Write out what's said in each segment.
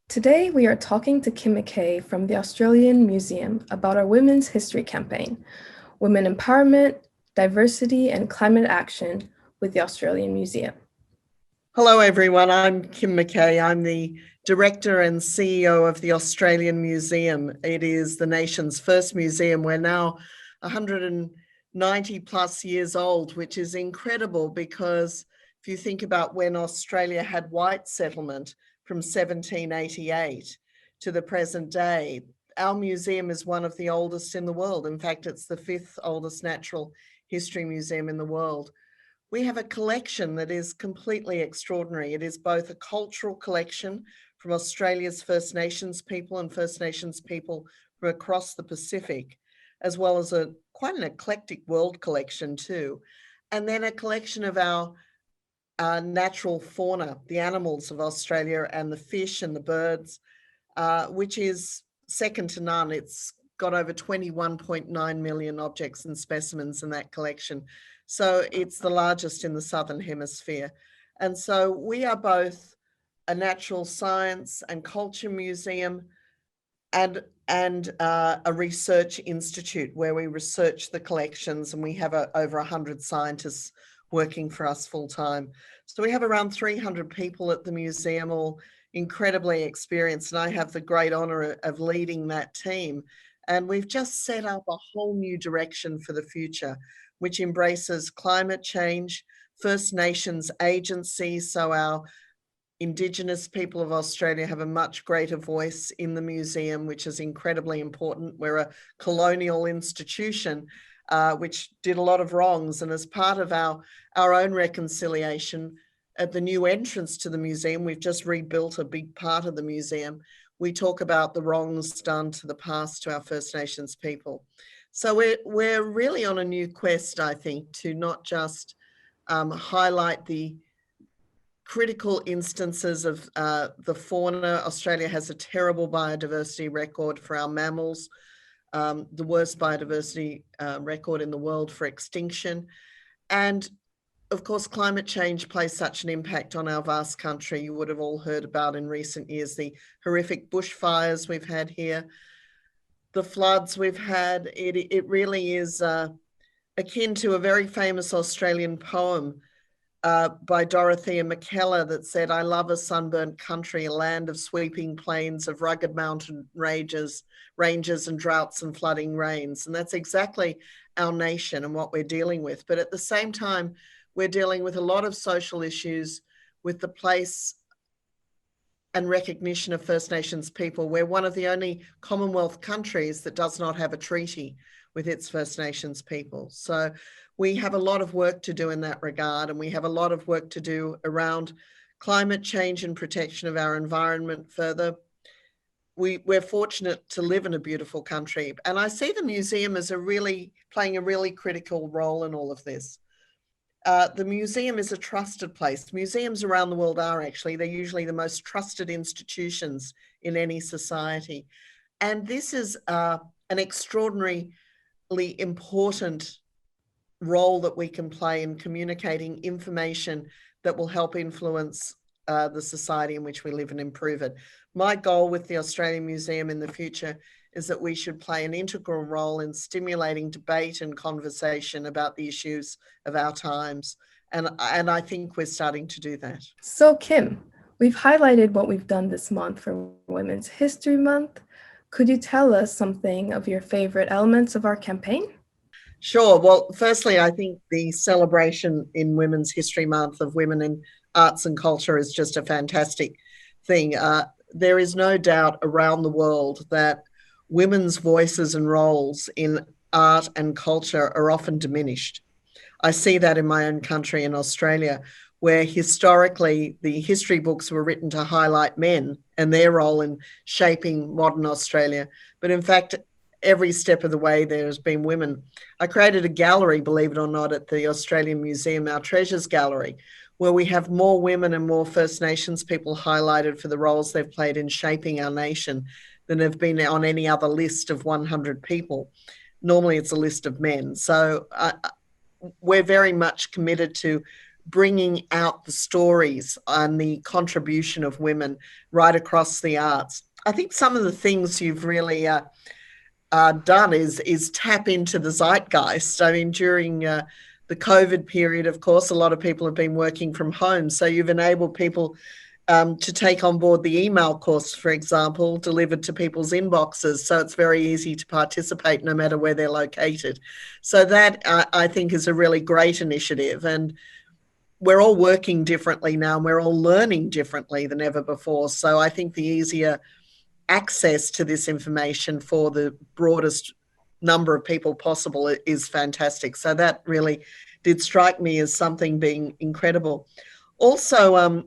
Today, we are talking to Kim McKay from the Australian Museum about our Women's History campaign, Women Empowerment, Diversity, and Climate Action with the Australian Museum. Hello, everyone. I'm Kim McKay. I'm the Director and CEO of the Australian Museum. It is the nation's first museum. We're now 190 plus years old, which is incredible because if you think about when Australia had white settlement from 1788 to the present day, our museum is one of the oldest in the world. In fact, it's the fifth oldest natural history museum in the world. We have a collection that is completely extraordinary. It is both a cultural collection from Australia's First Nations people and First Nations people from across the Pacific, as well as quite an eclectic world collection too. And then a collection of our natural fauna, the animals of Australia and the fish and the birds, which is second to none. It's got over 21.9 million objects and specimens in that collection. So it's the largest in the Southern Hemisphere. And so we are both a natural science and culture museum and a research institute where we research the collections, and we have over 100 scientists working for us full time. So we have around 300 people at the museum, all incredibly experienced, and I have the great honor of leading that team. And we've just set up a whole new direction for the future, which embraces climate change, First Nations agency, so our Indigenous people of Australia have a much greater voice in the museum, which is incredibly important. We're a colonial institution, which did a lot of wrongs, and as part of our own reconciliation, at the new entrance to the museum, we've just rebuilt a big part of the museum. We talk about the wrongs done to the past to our First Nations people. So we're really on a new quest, I think, to not just highlight the critical instances of the fauna. Australia has a terrible biodiversity record for our mammals, the worst biodiversity record in the world for extinction. And of course, climate change plays such an impact on our vast country. You would have all heard about in recent years the horrific bushfires we've had here, the floods we've had. It really is akin to a very famous Australian poem by Dorothea McKellar that said, "I love a sunburnt country, a land of sweeping plains, of rugged mountain ranges and droughts and flooding rains." And that's exactly our nation and what we're dealing with. But at the same time, we're dealing with a lot of social issues with the place and recognition of First Nations people. We're one of the only Commonwealth countries that does not have a treaty with its First Nations people. So we have a lot of work to do in that regard, and we have a lot of work to do around climate change and protection of our environment further. We're fortunate to live in a beautiful country, and I see the museum as playing a really critical role in all of this. The museum is a trusted place. Museums around the world are actually, they're usually the most trusted institutions in any society. And this is an extraordinarily important role that we can play in communicating information that will help influence the society in which we live and improve it. My goal with the Australian Museum in the future is that we should play an integral role in stimulating debate and conversation about the issues of our times. And I think we're starting to do that. So, Kim, we've highlighted what we've done this month for Women's History Month. Could you tell us something of your favorite elements of our campaign? Sure. Well, firstly, I think the celebration in Women's History Month of women in arts and culture is just a fantastic thing. There is no doubt around the world that women's voices and roles in art and culture are often diminished. I see that in my own country in Australia, where historically the history books were written to highlight men and their role in shaping modern Australia. But in fact, every step of the way there has been women. I created a gallery, believe it or not, at the Australian Museum, our Treasures Gallery, where we have more women and more First Nations people highlighted for the roles they've played in shaping our nation than have been on any other list of 100 people. Normally it's a list of men. So we're very much committed to bringing out the stories and the contribution of women right across the arts. I think some of the things you've really done is tap into the zeitgeist. I mean, during the COVID period, of course, a lot of people have been working from home. So you've enabled people to take on board the email course, for example, delivered to people's inboxes. So it's very easy to participate no matter where they're located. So that I think is a really great initiative. And we're all working differently now, and we're all learning differently than ever before. So I think the easier access to this information for the broadest number of people possible is fantastic. So that really did strike me as something being incredible. Also,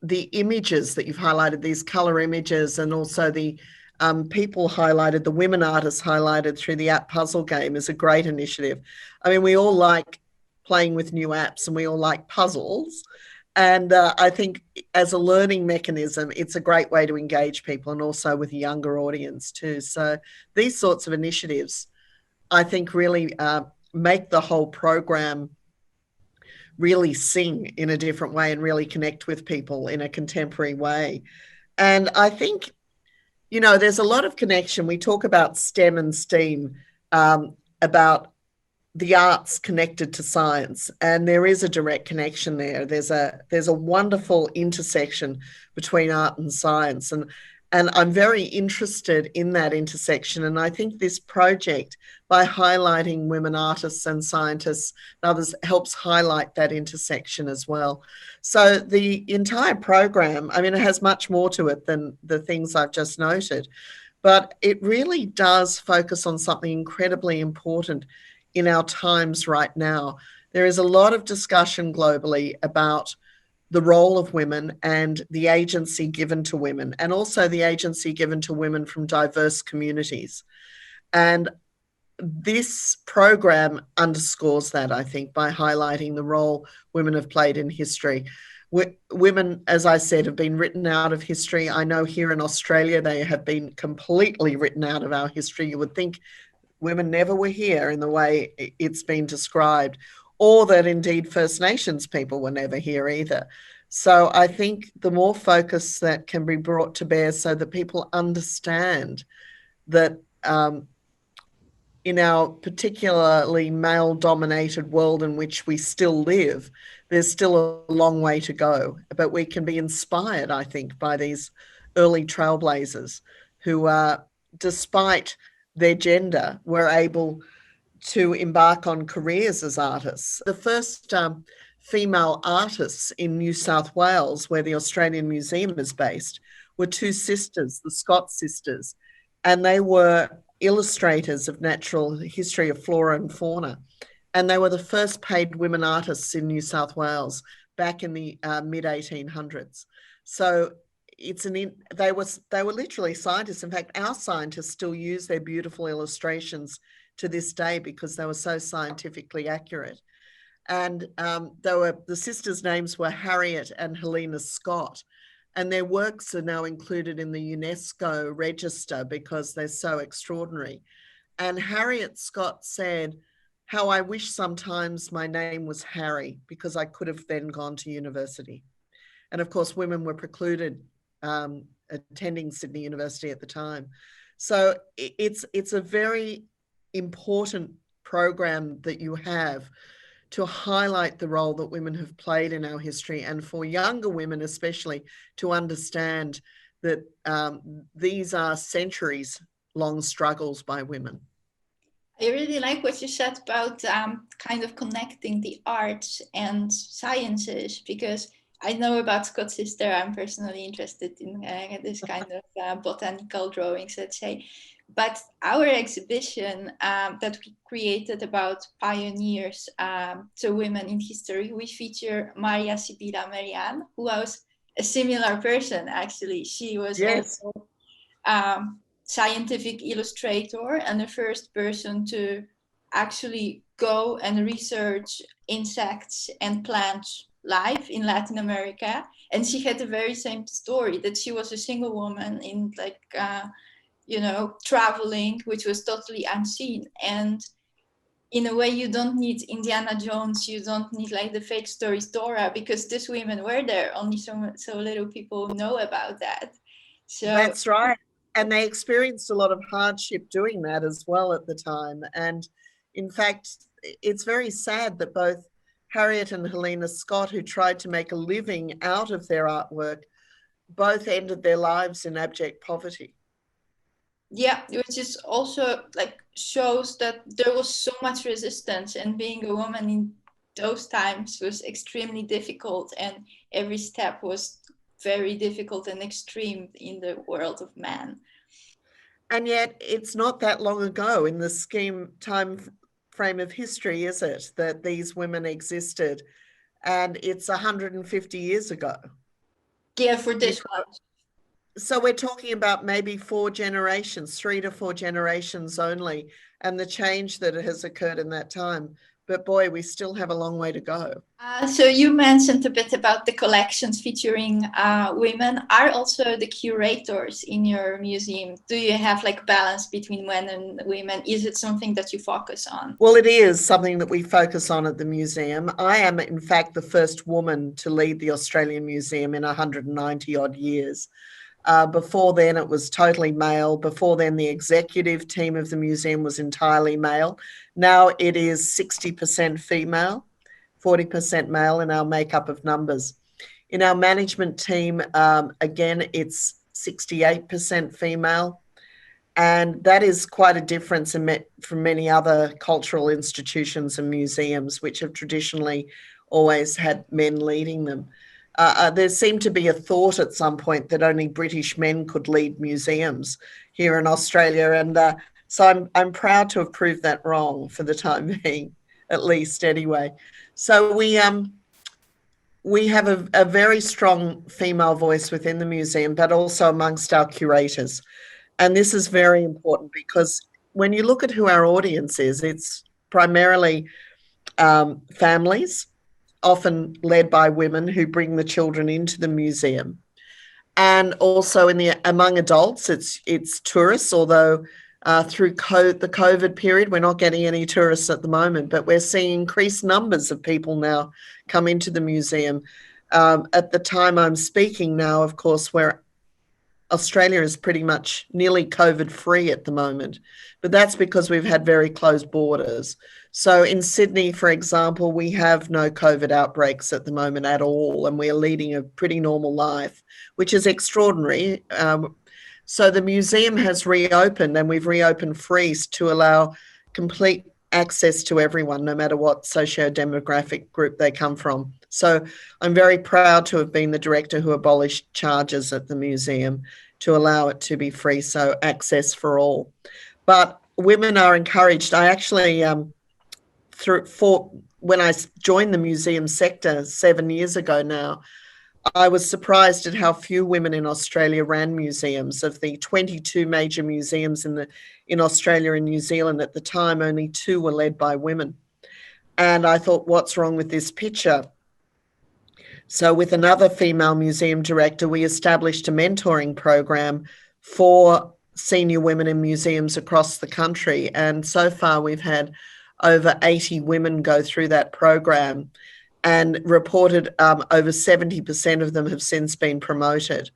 the images that you've highlighted, these color images, and also the people highlighted, the women artists highlighted through the app puzzle game is a great initiative. I mean, we all like playing with new apps and we all like puzzles. And I think as a learning mechanism, it's a great way to engage people, and also with a younger audience too. So these sorts of initiatives, I think, really make the whole program really sing in a different way and really connect with people in a contemporary way. And I think, you know, there's a lot of connection. We talk about STEM and STEAM, about the arts connected to science, and there is a direct connection there. There's a wonderful intersection between art and science, and I'm very interested in that intersection. And I think this project, by highlighting women artists and scientists and others, helps highlight that intersection as well. So the entire program, I mean, it has much more to it than the things I've just noted, but it really does focus on something incredibly important in our times right now. There is a lot of discussion globally about the role of women and the agency given to women, and also the agency given to women from diverse communities. And this program underscores that, I think, by highlighting the role women have played in history. Women, as I said, have been written out of history. I know here in Australia, they have been completely written out of our history. You would think women never were here in the way it's been described, or that indeed First Nations people were never here either. So I think the more focus that can be brought to bear so that people understand that in our particularly male-dominated world in which we still live, there's still a long way to go. But we can be inspired, I think, by these early trailblazers who are, despite their gender, were able to embark on careers as artists. The first female artists in New South Wales, where the Australian Museum is based, were two sisters, the Scott sisters, and they were illustrators of natural history of flora and fauna. And they were the first paid women artists in New South Wales back in the mid 1800s. So they were literally scientists. In fact, our scientists still use their beautiful illustrations to this day because they were so scientifically accurate. And the sisters' names were Harriet and Helena Scott, and their works are now included in the UNESCO register because they're so extraordinary. And Harriet Scott said, "How I wish sometimes my name was Harry, because I could have then gone to university." And of course, women were precluded attending Sydney University at the time. So it's a very important program that you have to highlight the role that women have played in our history, and for younger women especially to understand that these are centuries-long struggles by women. I really like what you said about kind of connecting the arts and sciences, because I know about Scott Sister. I'm personally interested in this kind of botanical drawings, let's say. But our exhibition that we created about pioneers, so women in history, we feature Maria Sibylla Merian, who was a similar person, actually. She was also scientific illustrator and the first person to actually go and research insects and plants life in Latin America. And she had the very same story, that she was a single woman in traveling, which was totally unseen. And in a way, you don't need Indiana Jones, you don't need like the fake stories Dora, because these women were there. Only so little people know about that. So that's right. And they experienced a lot of hardship doing that as well at the time. And in fact, it's very sad that both Harriet and Helena Scott, who tried to make a living out of their artwork, both ended their lives in abject poverty. yeah, which is also like shows that there was so much resistance, and being a woman in those times was extremely difficult, and every step was very difficult and extreme in the world of man. And yet it's not that long ago in the time frame of history, is it, that these women existed? And it's 150 years ago. Yeah, for this one. So we're talking about maybe 4 generations, 3 to 4 generations only, and the change that has occurred in that time. But boy, we still have a long way to go. So you mentioned a bit about the collections featuring women. Are also the curators in your museum? Do you have like balance between men and women? Is it something that you focus on? Well, it is something that we focus on at the museum. I am, in fact, the first woman to lead the Australian Museum in 190 odd years. Before then, it was totally male. Before then, the executive team of the museum was entirely male. Now it is 60% female, 40% male in our makeup of numbers. In our management team, again, it's 68% female. And that is quite a difference from many other cultural institutions and museums, which have traditionally always had men leading them. There seemed to be a thought at some point that only British men could lead museums here in Australia. And so I'm proud to have proved that wrong for the time being, at least anyway. So we have a very strong female voice within the museum, but also amongst our curators. And this is very important because when you look at who our audience is, it's primarily families, often led by women who bring the children into the museum. And also among adults, it's tourists, although through the COVID period, we're not getting any tourists at the moment, but we're seeing increased numbers of people now come into the museum. At the time I'm speaking now, of course, Australia is pretty much nearly COVID free at the moment, but that's because we've had very closed borders. So in Sydney, for example, we have no COVID outbreaks at the moment at all, and we're leading a pretty normal life, which is extraordinary. So the museum has reopened, and we've reopened free to allow complete access to everyone, no matter what socio-demographic group they come from. So I'm very proud to have been the director who abolished charges at the museum to allow it to be free, so access for all. But women are encouraged. I actually, when I joined the museum sector 7 years ago now, I was surprised at how few women in Australia ran museums. Of the 22 major museums in Australia and New Zealand at the time, only 2 were led by women. And I thought, what's wrong with this picture? So with another female museum director, we established a mentoring program for senior women in museums across the country. And so far we've had over 80 women go through that program, and reported over 70% of them have since been promoted.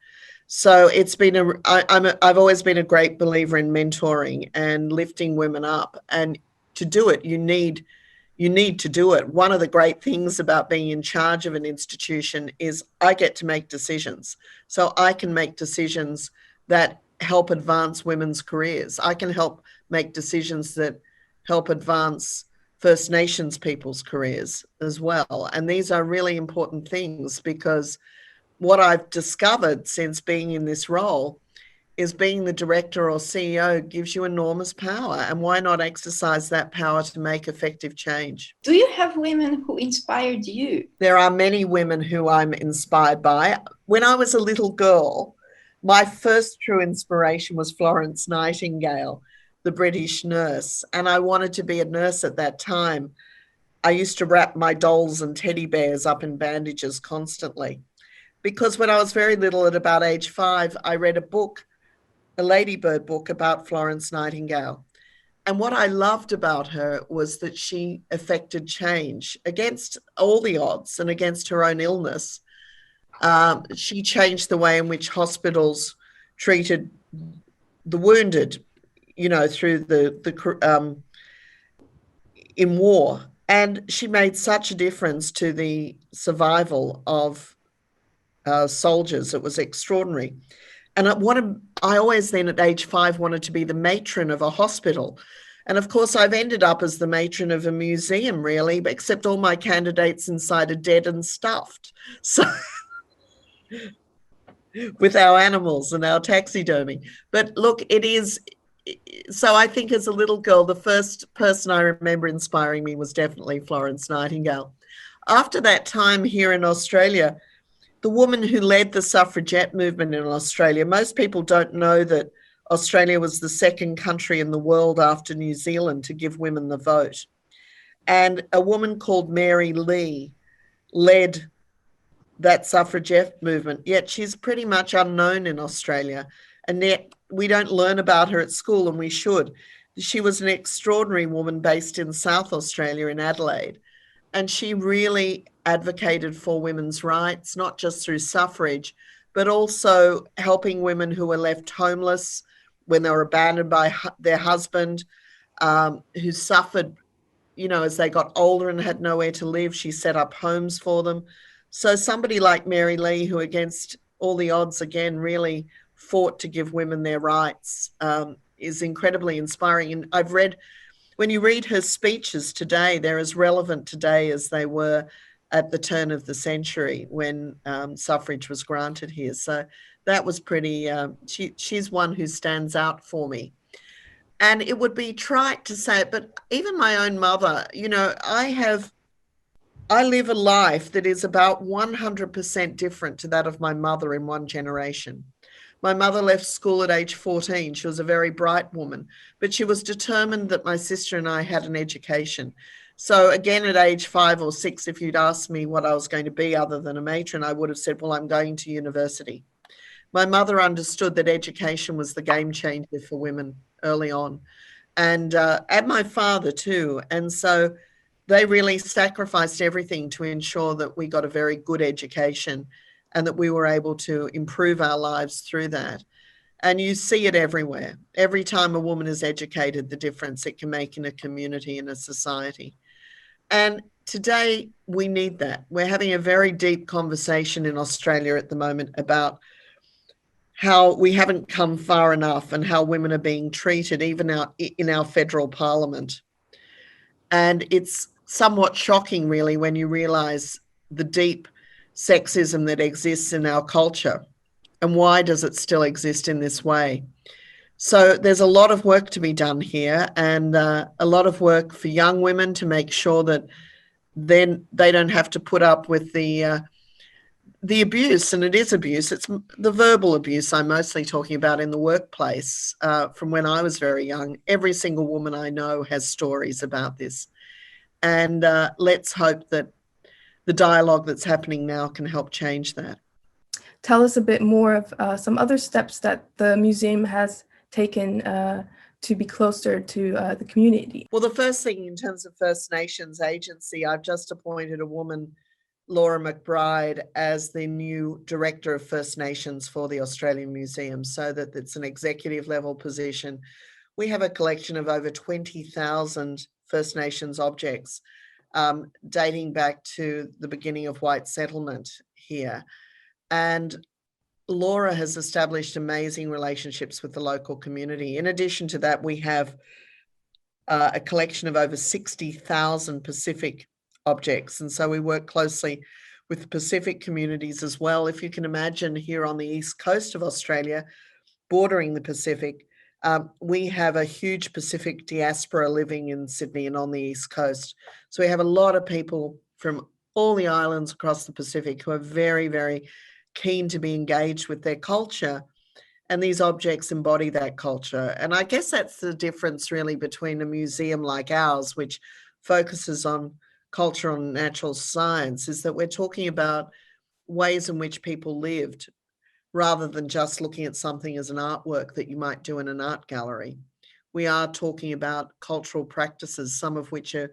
So it's been I've always been a great believer in mentoring and lifting women up. And to do it, you need to do it. One of the great things about being in charge of an institution is I get to make decisions. So I can make decisions that help advance women's careers. I can help make decisions that help advance First Nations people's careers as well. And these are really important things, because what I've discovered since being in this role is being the director or CEO gives you enormous power. And why not exercise that power to make effective change? Do you have women who inspired you? There are many women who I'm inspired by. When I was a little girl, my first true inspiration was Florence Nightingale, the British nurse. And I wanted to be a nurse at that time. I used to wrap my dolls and teddy bears up in bandages constantly. Because when I was very little, at about age 5, I read a book, a Ladybird book about Florence Nightingale. And what I loved about her was that she effected change against all the odds and against her own illness. She changed the way in which hospitals treated the wounded, you know, through the in war. And she made such a difference to the survival of soldiers. It was extraordinary. And I always then at age 5 wanted to be the matron of a hospital. And of course, I've ended up as the matron of a museum, really, except all my candidates inside are dead and stuffed. So with our animals and our taxidermy. But look, it is. So I think as a little girl, the first person I remember inspiring me was definitely Florence Nightingale. After that time here in Australia, the woman who led the suffragette movement in Australia, most people don't know that Australia was the second country in the world after New Zealand to give women the vote. And a woman called Mary Lee led that suffragette movement, yet she's pretty much unknown in Australia. And yet we don't learn about her at school, and we should. She was an extraordinary woman based in South Australia in Adelaide. And she really advocated for women's rights, not just through suffrage, but also helping women who were left homeless when they were abandoned by their husband, who suffered, you know, as they got older and had nowhere to live. She set up homes for them. So somebody like Mary Lee, who against all the odds, again, really fought to give women their rights, is incredibly inspiring. And I've read, when you read her speeches today, they're as relevant today as they were at the turn of the century when suffrage was granted here. So that was pretty, she's one who stands out for me. And it would be trite to say it, but even my own mother, you know, I live a life that is about 100% different to that of my mother in one generation. My mother left school at age 14. She was a very bright woman, but she was determined that my sister and I had an education. So again, at age 5 or 6, if you'd asked me what I was going to be other than a matron, I would have said, well, I'm going to university. My mother understood that education was the game changer for women early on, and my father too. And so they really sacrificed everything to ensure that we got a very good education and that we were able to improve our lives through that. And you see it everywhere. Every time a woman is educated, the difference it can make in a community, in a society. And today we need that. We're having a very deep conversation in Australia at the moment about how we haven't come far enough and how women are being treated, even in our federal parliament. And it's somewhat shocking, really, when you realize the deep sexism that exists in our culture and why does it still exist in this way. So there's a lot of work to be done here, and a lot of work for young women to make sure that then they don't have to put up with the abuse, and it is abuse. It's the verbal abuse I'm mostly talking about in the workplace. From when I was very young, every single woman I know has stories about this. And let's hope that the dialogue that's happening now can help change that. Tell us a bit more of some other steps that the museum has taken to be closer to the community. Well, the first thing in terms of First Nations agency, I've just appointed a woman, Laura McBride, as the new Director of First Nations for the Australian Museum, so that it's an executive level position. We have a collection of over 20,000 First Nations objects dating back to the beginning of white settlement here. And Laura has established amazing relationships with the local community. In addition to that, we have a collection of over 60,000 Pacific objects. And so we work closely with the Pacific communities as well. If you can imagine, here on the east coast of Australia, bordering the Pacific, we have a huge Pacific diaspora living in Sydney and on the east coast. So we have a lot of people from all the islands across the Pacific who are very, very keen to be engaged with their culture. And these objects embody that culture. And I guess that's the difference really between a museum like ours, which focuses on culture and natural science, is that we're talking about ways in which people lived, rather than just looking at something as an artwork that you might do in an art gallery. we are talking about cultural practices, some of which are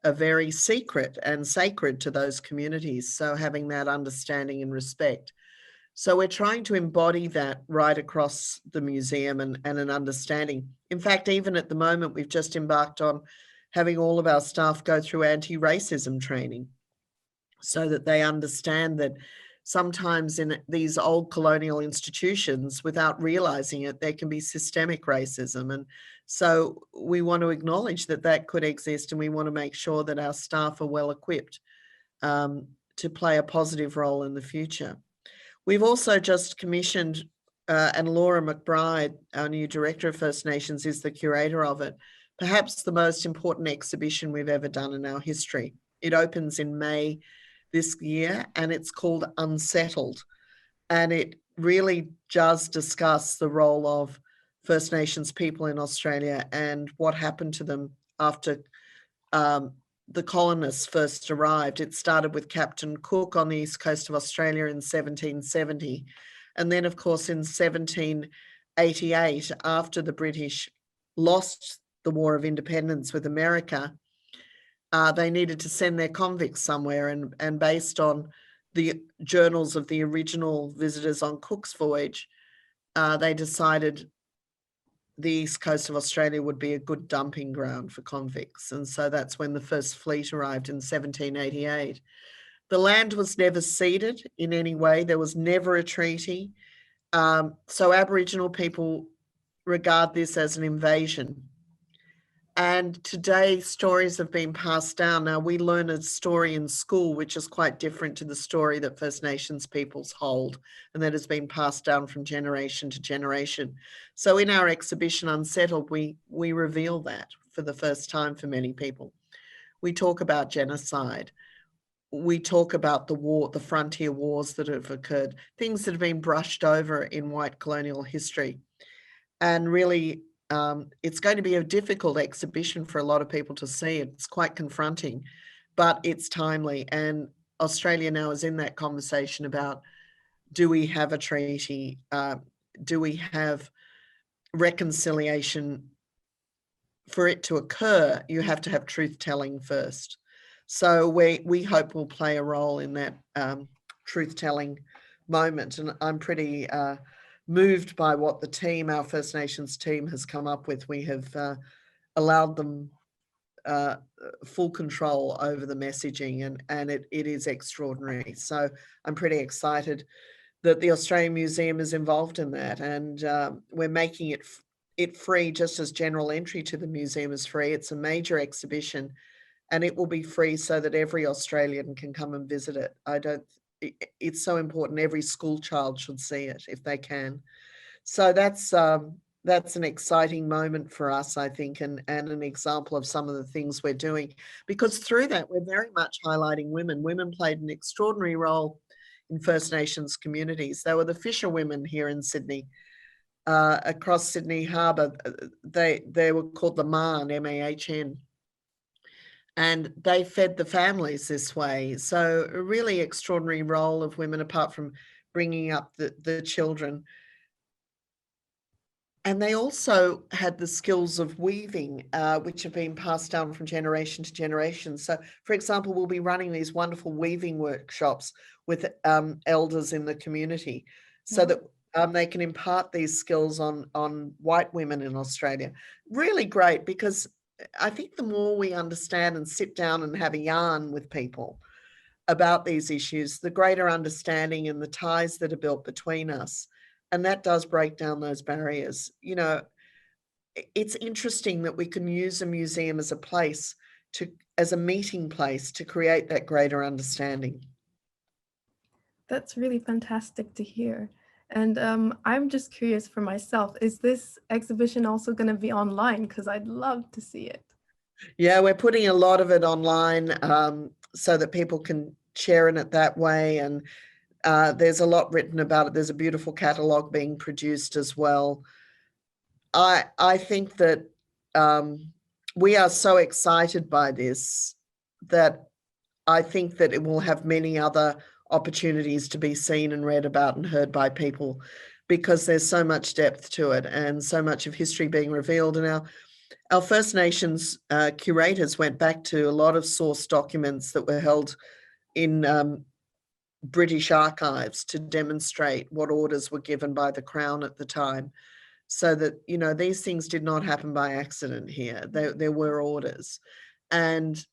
very secret and sacred to those communities. So having that understanding and respect. So we're trying to embody that right across the museum and an understanding. In fact, even at the moment, we've just embarked on having all of our staff go through anti-racism training so that they understand that sometimes in these old colonial institutions, without realizing it, there can be systemic racism. And so we want to acknowledge that that could exist, and we want to make sure that our staff are well equipped to play a positive role in the future. We've also just commissioned, and Laura McBride, our new Director of First Nations, is the curator of it, perhaps the most important exhibition we've ever done in our history. It opens in May this year, and it's called Unsettled. And it really does discuss the role of First Nations people in Australia and what happened to them after the colonists first arrived. It started with Captain Cook on the east coast of Australia in 1770. And then, of course, in 1788, after the British lost the War of Independence with America, they needed to send their convicts somewhere. And based on the journals of the original visitors on Cook's voyage, they decided the east coast of Australia would be a good dumping ground for convicts. And so that's when the first fleet arrived in 1788. The land was never ceded in any way. There was never a treaty. So Aboriginal people regard this as an invasion. And today stories have been passed down. Now we learn a story in school, which is quite different to the story that First Nations peoples hold, and that has been passed down from generation to generation. So in our exhibition Unsettled, we reveal that for the first time for many people. We talk about genocide. We talk about the war, the frontier wars that have occurred, things that have been brushed over in white colonial history. And really, it's going to be a difficult exhibition for a lot of people to see. It's quite confronting, but it's timely. And Australia now is in that conversation about, do we have a treaty? Do we have reconciliation? For it to occur, you have to have truth-telling first. So we hope we'll play a role in that truth-telling moment. And I'm pretty moved by what the team, our First Nations team, has come up with. We have allowed them full control over the messaging, and it is extraordinary. So I'm pretty excited that the Australian Museum is involved in that, and we're making it free, just as general entry to the museum is free. It's a major exhibition, and it will be free so that every Australian can come and visit it. It's so important. Every school child should see it if they can. So that's an exciting moment for us, I think, and an example of some of the things we're doing, because through that, we're very much highlighting women. Women played an extraordinary role in First Nations communities. They were the fisherwomen here in Sydney. Across Sydney Harbour, they were called the Mahn, M-A-H-N, and they fed the families this way. So a really extraordinary role of women, apart from bringing up the children. And they also had the skills of weaving, which have been passed down from generation to generation. So, for example, we'll be running these wonderful weaving workshops with elders in the community, so that they can impart these skills on white women in Australia. Really great, because I think the more we understand and sit down and have a yarn with people about these issues, the greater understanding and the ties that are built between us. And that does break down those barriers. You know, it's interesting that we can use a museum as a place as a meeting place to create that greater understanding. That's really fantastic to hear. And I'm just curious for myself, is this exhibition also going to be online? Because I'd love to see it. Yeah, we're putting a lot of it online so that people can share in it that way. And there's a lot written about it. There's a beautiful catalogue being produced as well. I think that we are so excited by this that I think that it will have many other opportunities to be seen and read about and heard by people, because there's so much depth to it and so much of history being revealed. And our First Nations curators went back to a lot of source documents that were held in British archives to demonstrate what orders were given by the Crown at the time. So that, you know, these things did not happen by accident here. There were orders. And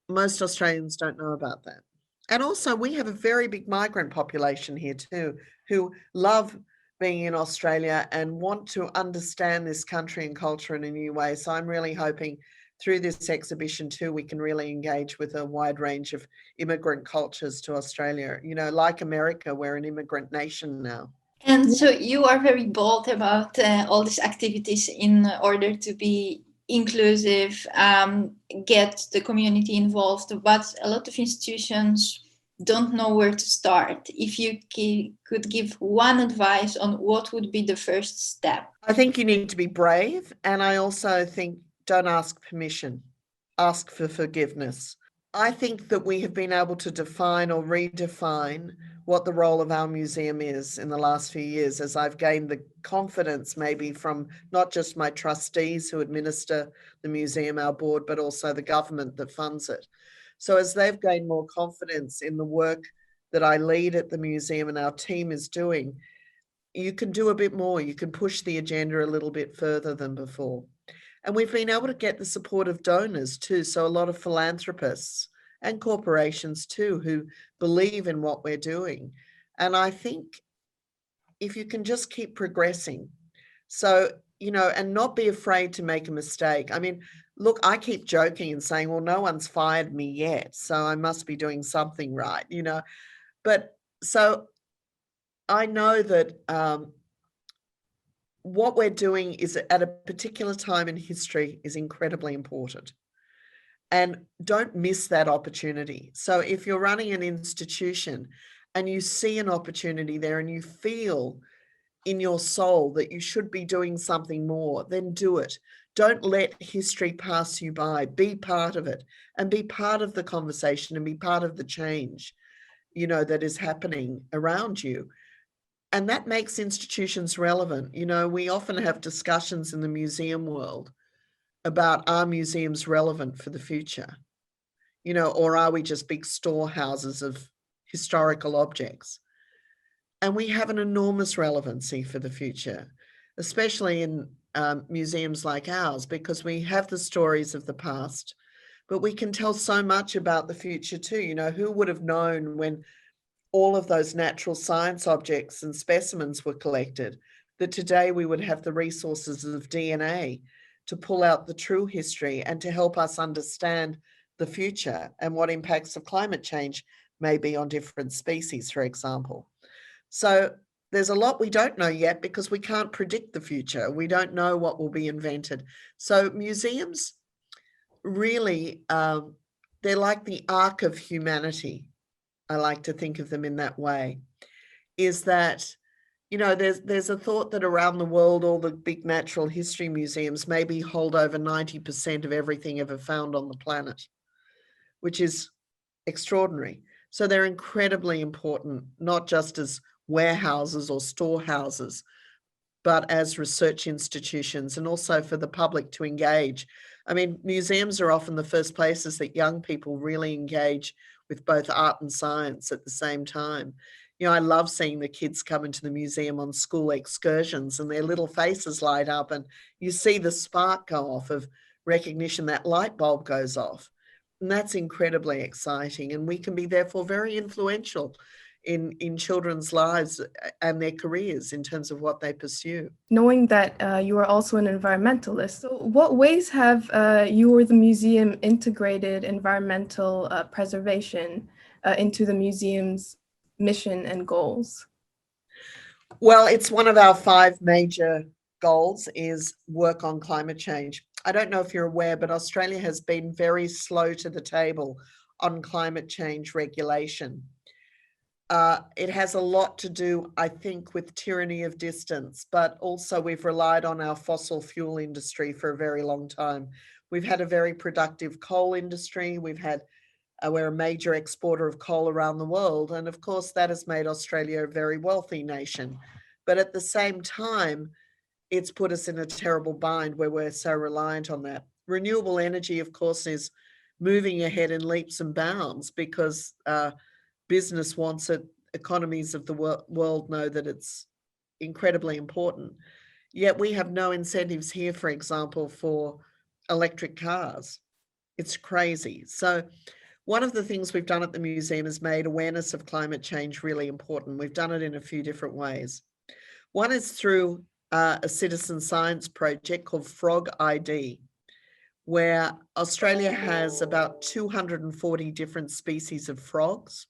most Australians don't know about that. And also, we have a very big migrant population here too, who love being in Australia and want to understand this country and culture in a new way. So I'm really hoping through this exhibition too, we can really engage with a wide range of immigrant cultures to Australia. You know, like America, we're an immigrant nation now. And so you are very bold about all these activities in order to be inclusive, get the community involved, but a lot of institutions don't know where to start. If you could give one advice on what would be the first step. I think you need to be brave. And I also think don't ask permission, ask for forgiveness. I think that we have been able to define or redefine what the role of our museum is in the last few years, as I've gained the confidence maybe from not just my trustees who administer the museum, our board, but also the government that funds it. So as they've gained more confidence in the work that I lead at the museum and our team is doing, you can do a bit more. You can push the agenda a little bit further than before. And we've been able to get the support of donors too. So a lot of philanthropists and corporations too, who believe in what we're doing. And I think if you can just keep progressing, so, you know, and not be afraid to make a mistake. I mean, look, I keep joking and saying, well, no one's fired me yet, so I must be doing something right, you know. But so I know that what we're doing is at a particular time in history is incredibly important. And don't miss that opportunity. So if you're running an institution and you see an opportunity there and you feel in your soul that you should be doing something more, then do it. Don't let history pass you by. Be part of it and be part of the conversation and be part of the change, you know, that is happening around you. And that makes institutions relevant. You know, we often have discussions in the museum world about, are museums relevant for the future? You know, or are we just big storehouses of historical objects? And we have an enormous relevancy for the future, especially in museums like ours, because we have the stories of the past, but we can tell so much about the future too. You know, who would have known when all of those natural science objects and specimens were collected, that today we would have the resources of DNA to pull out the true history and to help us understand the future and what impacts of climate change may be on different species, for example. So there's a lot we don't know yet because we can't predict the future. We don't know what will be invented. So museums really, they're like the arc of humanity. I like to think of them in that way, is that, you know, there's a thought that around the world, all the big natural history museums maybe hold over 90% of everything ever found on the planet, which is extraordinary. So they're incredibly important, not just as warehouses or storehouses, but as research institutions and also for the public to engage. I mean, museums are often the first places that young people really engage with both art and science at the same time. You know, I love seeing the kids come into the museum on school excursions and their little faces light up and you see the spark go off of recognition, that light bulb goes off. And that's incredibly exciting. And we can be therefore very influential in children's lives and their careers in terms of what they pursue. Knowing that you are also an environmentalist, so what ways have you or the museum integrated environmental preservation into the museum's mission and goals? Well, it's one of our 5 major goals is work on climate change. I don't know if you're aware, but Australia has been very slow to the table on climate change regulation. It has a lot to do, I think, with tyranny of distance, but also we've relied on our fossil fuel industry for a very long time. We've had a very productive coal industry. We're a major exporter of coal around the world. And of course, that has made Australia a very wealthy nation. But at the same time, it's put us in a terrible bind where we're so reliant on that. Renewable energy, of course, is moving ahead in leaps and bounds because business wants it. Economies of the world know that it's incredibly important. Yet we have no incentives here, for example, for electric cars. It's crazy. So one of the things we've done at the museum is made awareness of climate change really important. We've done it in a few different ways. One is through a citizen science project called Frog ID, where Australia has about 240 different species of frogs,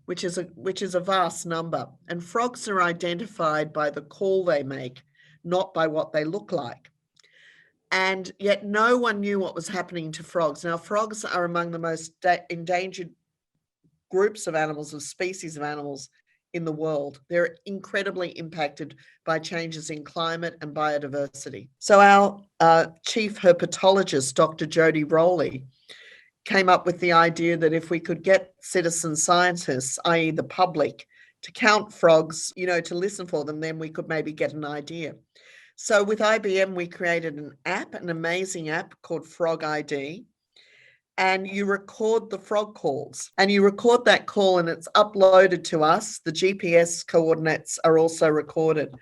which is a vast number. And frogs are identified by the call they make, not by what they look like. And yet no one knew what was happening to frogs. Now, frogs are among the most endangered groups of animals, of species of animals in the world. They're incredibly impacted by changes in climate and biodiversity. So our chief herpetologist, Dr. Jodie Rowley, came up with the idea that if we could get citizen scientists, i.e. the public, to count frogs, to listen for them, then we could maybe get an idea. So with IBM, we created an app, an amazing app called Frog ID, and you record the frog calls, and you record that call and it's uploaded to us. The GPS coordinates are also recorded.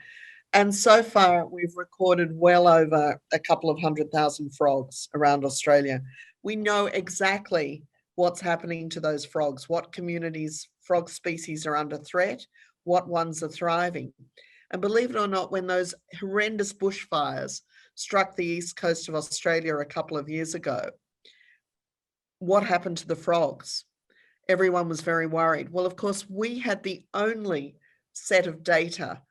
And so far, we've recorded well over a couple of 100,000 frogs around Australia. We know exactly what's happening to those frogs, what communities, frog species are under threat, what ones are thriving. And believe it or not, when those horrendous bushfires struck the east coast of Australia a couple of years ago, what happened to the frogs? Everyone was very worried. Well, of course, we had the only set of data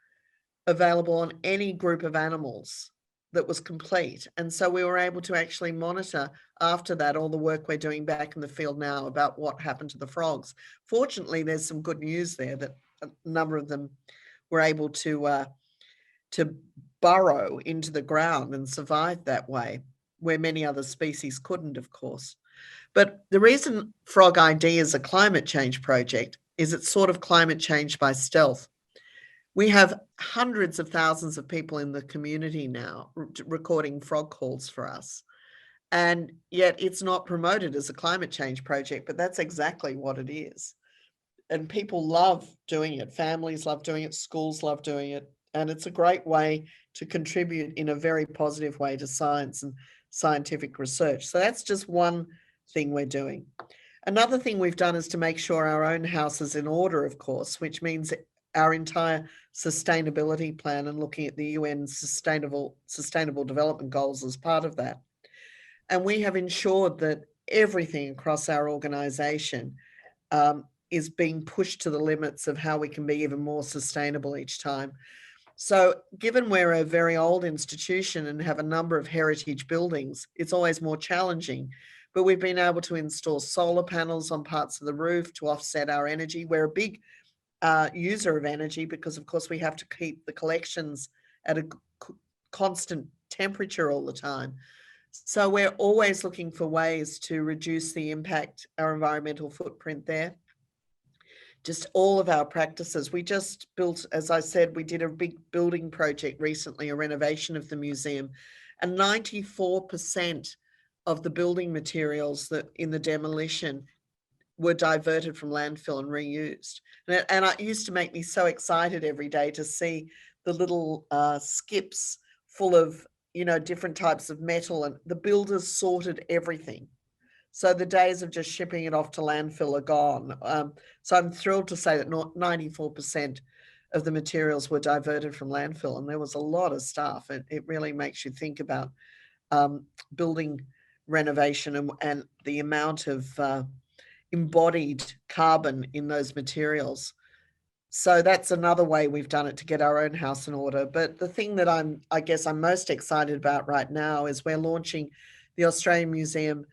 available on any group of animals that was complete. And so we were able to actually monitor after that all the work we're doing back in the field now about what happened to the frogs. Fortunately, there's some good news there that a number of them were able to burrow into the ground and survive that way, where many other species couldn't, of course. But the reason Frog ID is a climate change project is it's sort of climate change by stealth. We have hundreds of thousands of people in the community now recording frog calls for us. And yet it's not promoted as a climate change project, but that's exactly what it is. And people love doing it. Families love doing it. Schools love doing it. And it's a great way to contribute in a very positive way to science and scientific research. So that's just one thing we're doing. Another thing we've done is to make sure our own house is in order, of course, which means our entire sustainability plan and looking at the UN sustainable development goals as part of that. And we have ensured that everything across our organization is being pushed to the limits of how we can be even more sustainable each time. So given we're a very old institution and have a number of heritage buildings, it's always more challenging. But we've been able to install solar panels on parts of the roof to offset our energy. We're a big user of energy because, of course, we have to keep the collections at a constant temperature all the time. So we're always looking for ways to reduce the impact, our environmental footprint there. Just all of our practices. We just built, as I said, we did a big building project recently, a renovation of the museum, and 94% of the building materials that in the demolition were diverted from landfill and reused. And it used to make me so excited every day to see the little skips full of, different types of metal, and the builders sorted everything. So the days of just shipping it off to landfill are gone. So I'm thrilled to say that 94% of the materials were diverted from landfill, and there was a lot of stuff. It really makes you think about building renovation and the amount of embodied carbon in those materials. So that's another way we've done it to get our own house in order. But the thing that I'm most excited about right now is we're launching the Australian Museum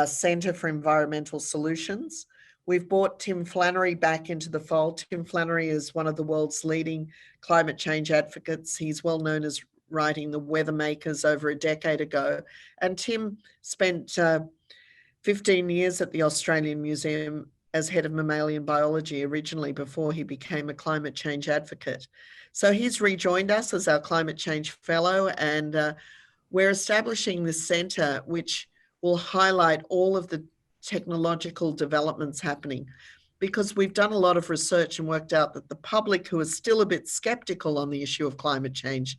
Centre for Environmental Solutions. We've brought Tim Flannery back into the fold. Tim Flannery is one of the world's leading climate change advocates. He's well known as writing The Weather Makers over a decade ago. And Tim spent 15 years at the Australian Museum as head of mammalian biology originally before he became a climate change advocate. So he's rejoined us as our climate change fellow, and we're establishing this centre which will highlight all of the technological developments happening, because we've done a lot of research and worked out that the public, who is still a bit skeptical on the issue of climate change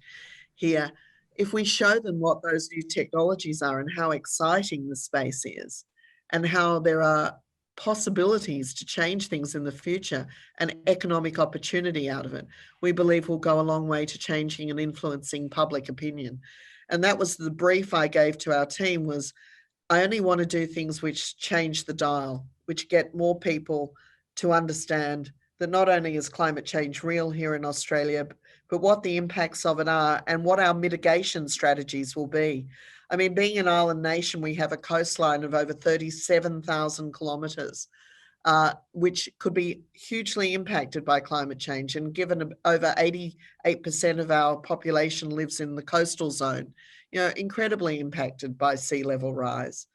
here, if we show them what those new technologies are and how exciting the space is and how there are possibilities to change things in the future and economic opportunity out of it, we believe will go a long way to changing and influencing public opinion. And that was the brief I gave to our team, was I only want to do things which change the dial, which get more people to understand that not only is climate change real here in Australia, but what the impacts of it are and what our mitigation strategies will be. I mean, being an island nation, we have a coastline of over 37,000 kilometres, which could be hugely impacted by climate change. And given over 88% of our population lives in the coastal zone, incredibly impacted by sea level rise.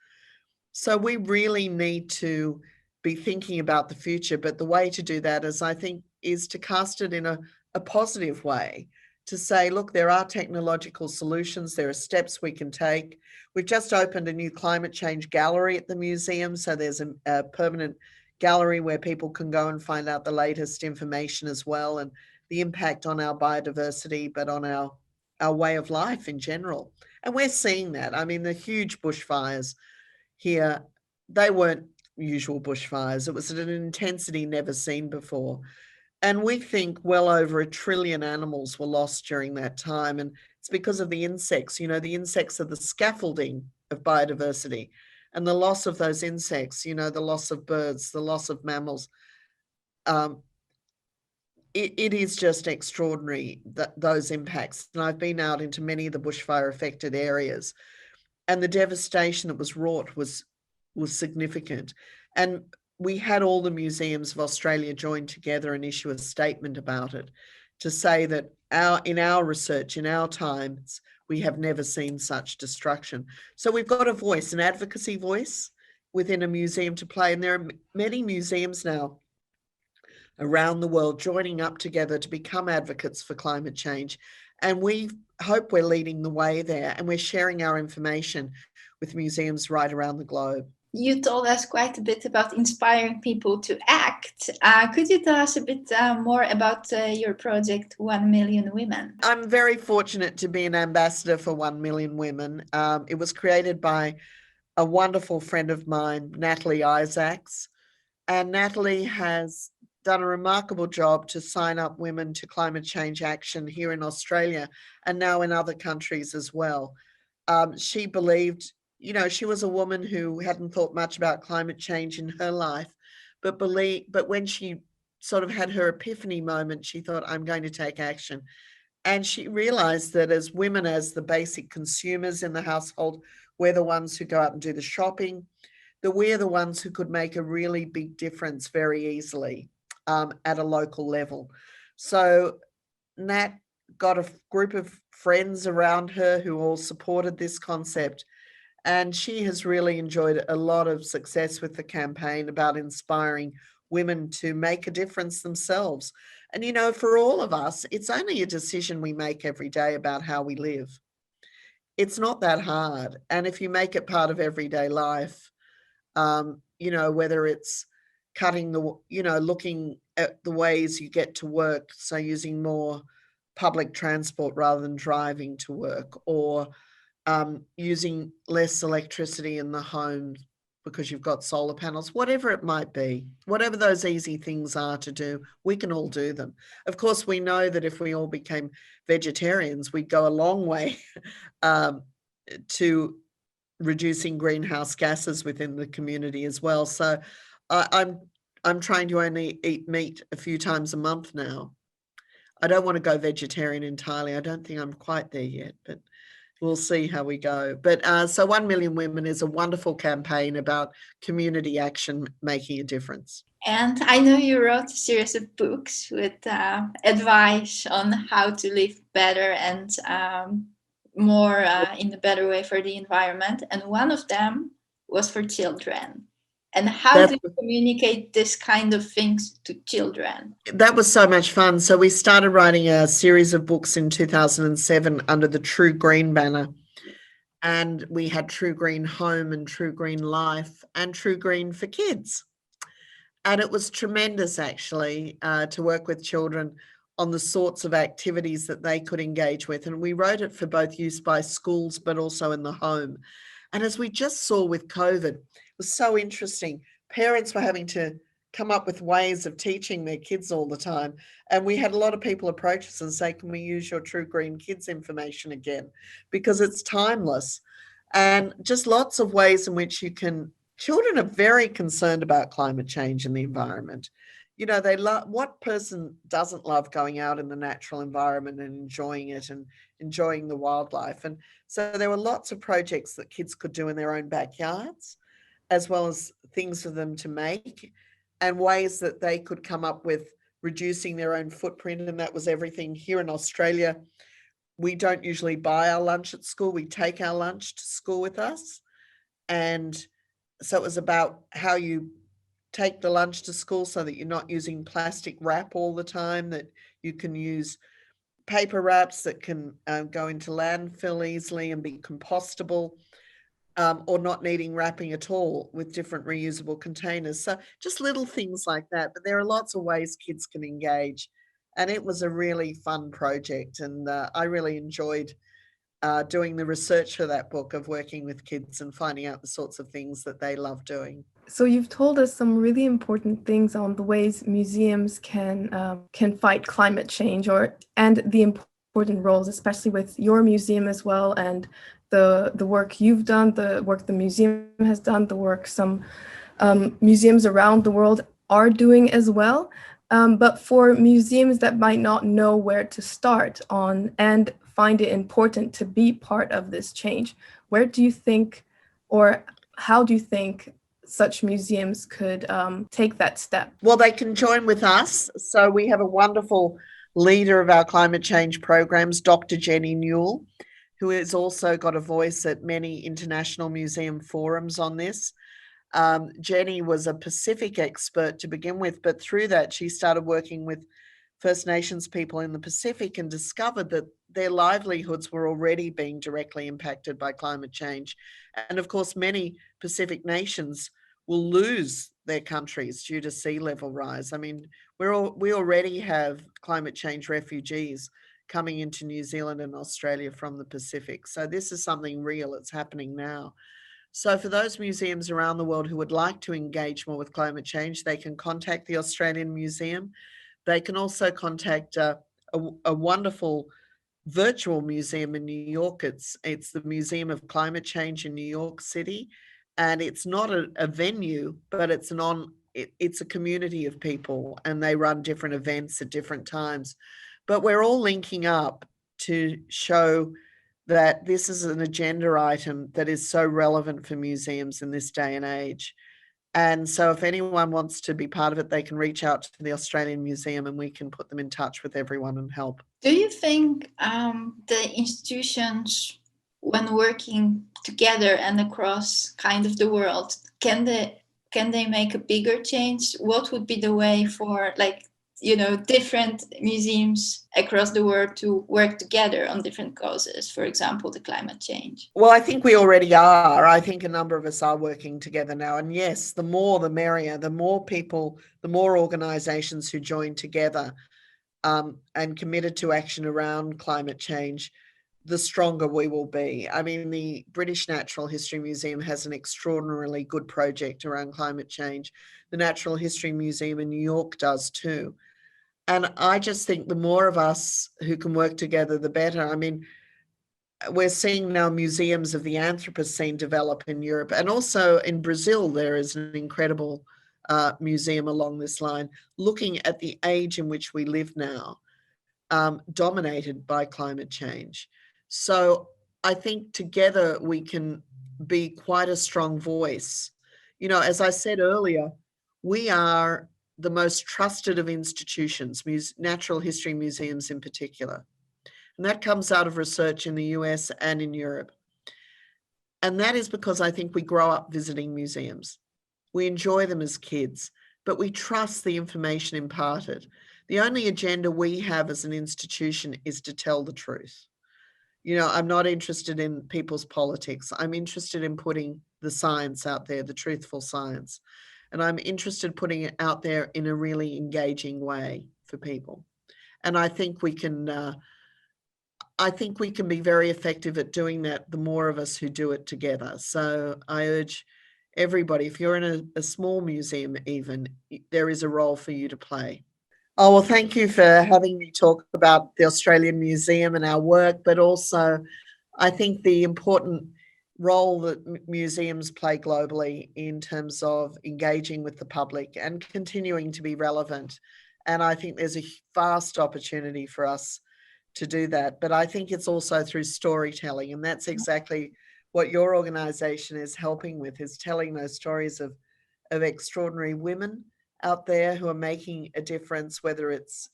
So we really need to be thinking about the future, but the way to do that is to cast it in a positive way, to say, look, there are technological solutions, there are steps we can take. We've just opened a new climate change gallery at the museum, so there's a permanent gallery where people can go and find out the latest information as well, and the impact on our biodiversity, but on our way of life in general. And we're seeing that. I mean, the huge bushfires here, they weren't usual bushfires. It was at an intensity never seen before. And we think well over 1 trillion animals were lost during that time. And it's because of the insects. The insects are the scaffolding of biodiversity. And the loss of those insects, the loss of birds, the loss of mammals, it is just extraordinary, those impacts. And I've been out into many of the bushfire affected areas, and the devastation that was wrought was significant. And we had all the museums of Australia join together and issue a statement about it to say that in our research, in our times, we have never seen such destruction. So we've got a voice, an advocacy voice within a museum to play. And there are many museums now around the world joining up together to become advocates for climate change. And we hope we're leading the way there, and we're sharing our information with museums right around the globe. You told us quite a bit about inspiring people to act. Could you tell us a bit more about your project, 1 Million Women? I'm very fortunate to be an ambassador for 1 Million Women. It was created by a wonderful friend of mine, Natalie Isaacs. And Natalie has done a remarkable job to sign up women to climate change action here in Australia and now in other countries as well. She believed, she was a woman who hadn't thought much about climate change in her life, but when she sort of had her epiphany moment, she thought, I'm going to take action. And she realized that as women, as the basic consumers in the household, we're the ones who go out and do the shopping, that we're the ones who could make a really big difference very easily at a local level. So Nat got a group of friends around her who all supported this concept. And she has really enjoyed a lot of success with the campaign about inspiring women to make a difference themselves. And, for all of us, it's only a decision we make every day about how we live. It's not that hard. And if you make it part of everyday life, whether it's looking at the ways you get to work, so using more public transport rather than driving to work, or using less electricity in the home because you've got solar panels, whatever it might be, whatever those easy things are to do, we can all do them. Of course, we know that if we all became vegetarians, we'd go a long way to reducing greenhouse gases within the community as well. So I'm trying to only eat meat a few times a month now. I don't want to go vegetarian entirely. I don't think I'm quite there yet, but we'll see how we go. But so 1 Million Women is a wonderful campaign about community action making a difference. And I know you wrote a series of books with advice on how to live better and more in a better way for the environment. And one of them was for children. And how do you communicate this kind of things to children? That was so much fun. So we started writing a series of books in 2007 under the True Green banner. And we had True Green Home and True Green Life and True Green for Kids. And it was tremendous, actually, to work with children on the sorts of activities that they could engage with. And we wrote it for both use by schools, but also in the home. And as we just saw with COVID, it was so interesting. Parents were having to come up with ways of teaching their kids all the time. And we had a lot of people approach us and say, can we use your True Green Kids information again? Because it's timeless. And just lots of ways in which you can, children are very concerned about climate change and the environment. You know, they love, what person doesn't love going out in the natural environment and enjoying it and enjoying the wildlife? And so there were lots of projects that kids could do in their own backyards, as well as things for them to make and ways that they could come up with reducing their own footprint. And that was everything. Here in Australia, we don't usually buy our lunch at school. We take our lunch to school with us. And so it was about how you take the lunch to school so that you're not using plastic wrap all the time, that you can use paper wraps that can go into landfill easily and be compostable, or not needing wrapping at all with different reusable containers. So just little things like that. But there are lots of ways kids can engage. And it was a really fun project. And I really enjoyed doing the research for that book, of working with kids and finding out the sorts of things that they love doing. So you've told us some really important things on the ways museums can fight climate change, and the important roles, especially with your museum as well, and the work you've done, the work the museum has done, the work some museums around the world are doing as well. But for museums that might not know where to start on and find it important to be part of this change, where do you think, or how do you think such museums could take that step? Well, they can join with us. So we have a wonderful leader of our climate change programs, Dr. Jenny Newell, who has also got a voice at many international museum forums on this. Jenny was a Pacific expert to begin with, but through that, she started working with First Nations people in the Pacific and discovered that their livelihoods were already being directly impacted by climate change. And of course, many Pacific nations will lose their countries due to sea level rise. I mean, we already have climate change refugees coming into New Zealand and Australia from the Pacific. So this is something real. It's happening now. So for those museums around the world who would like to engage more with climate change, they can contact the Australian Museum. They can also contact a wonderful virtual museum in New York. It's the Museum of Climate Change in New York City. And it's not a venue, but it's a community of people, and they run different events at different times. But we're all linking up to show that this is an agenda item that is so relevant for museums in this day and age. And so if anyone wants to be part of it, they can reach out to the Australian Museum and we can put them in touch with everyone and help. Do you think the institutions, when working together and across kind of the world, can they make a bigger change? What would be the way for, like, different museums across the world to work together on different causes, for example, the climate change? Well, I think we already are. I think a number of us are working together now. And yes, the more the merrier, the more people, the more organizations who join together and committed to action around climate change, the stronger we will be. I mean, the British Natural History Museum has an extraordinarily good project around climate change. The Natural History Museum in New York does too. And I just think the more of us who can work together, the better. I mean, we're seeing now museums of the Anthropocene develop in Europe, and also in Brazil, there is an incredible museum along this line, looking at the age in which we live now, dominated by climate change. So I think together we can be quite a strong voice. As I said earlier, we are the most trusted of institutions, natural history museums in particular. And that comes out of research in the US and in Europe. And that is because I think we grow up visiting museums. we enjoy them as kids, but we trust the information imparted. The only agenda we have as an institution is to tell the truth. You know, I'm not interested in people's politics. I'm interested in putting the science out there, the truthful science. And I'm interested in putting it out there in a really engaging way for people. And I think we can be very effective at doing that, the more of us who do it together. So I urge everybody, if you're in a small museum even, there is a role for you to play. Oh, well, thank you for having me talk about the Australian Museum and our work, but also I think the important role that museums play globally in terms of engaging with the public and continuing to be relevant. And I think there's a vast opportunity for us to do that. But I think it's also through storytelling, and that's exactly what your organization is helping with, is telling those stories of extraordinary women out there who are making a difference, whether it's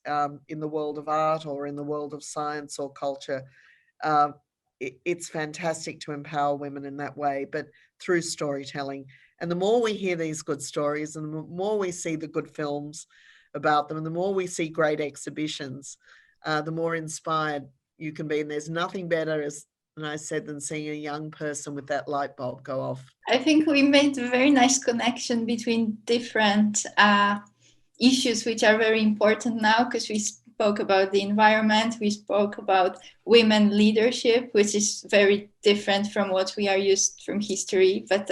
in the world of art or in the world of science or culture. It's fantastic to empower women in that way, but through storytelling. And the more we hear these good stories and the more we see the good films about them and the more we see great exhibitions, the more inspired you can be. And there's nothing better, as I said, than seeing a young person with that light bulb go off. I think we made a very nice connection between different issues which are very important now, because we spoke about the environment, we spoke about women leadership, which is very different from what we are used from history, but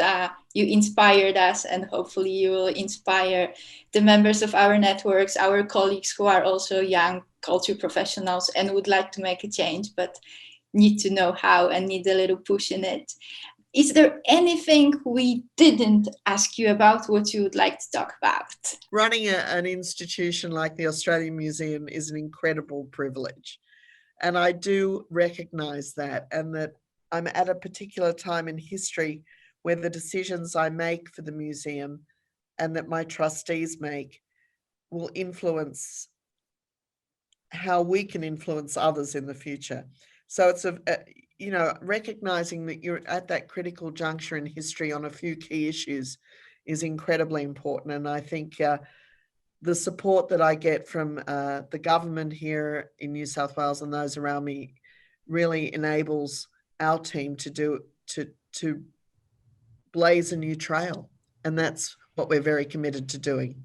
you inspired us, and hopefully you will inspire the members of our networks, our colleagues who are also young culture professionals and would like to make a change, but need to know how and need a little push in it. Is there anything we didn't ask you about what you would like to talk about? Running an institution like the Australian Museum is an incredible privilege. And I do recognize that, and that I'm at a particular time in history where the decisions I make for the museum and that my trustees make will influence how we can influence others in the future. So it's recognizing that you're at that critical juncture in history on a few key issues is incredibly important. And I think the support that I get from the government here in New South Wales and those around me really enables our team to blaze a new trail. And that's what we're very committed to doing.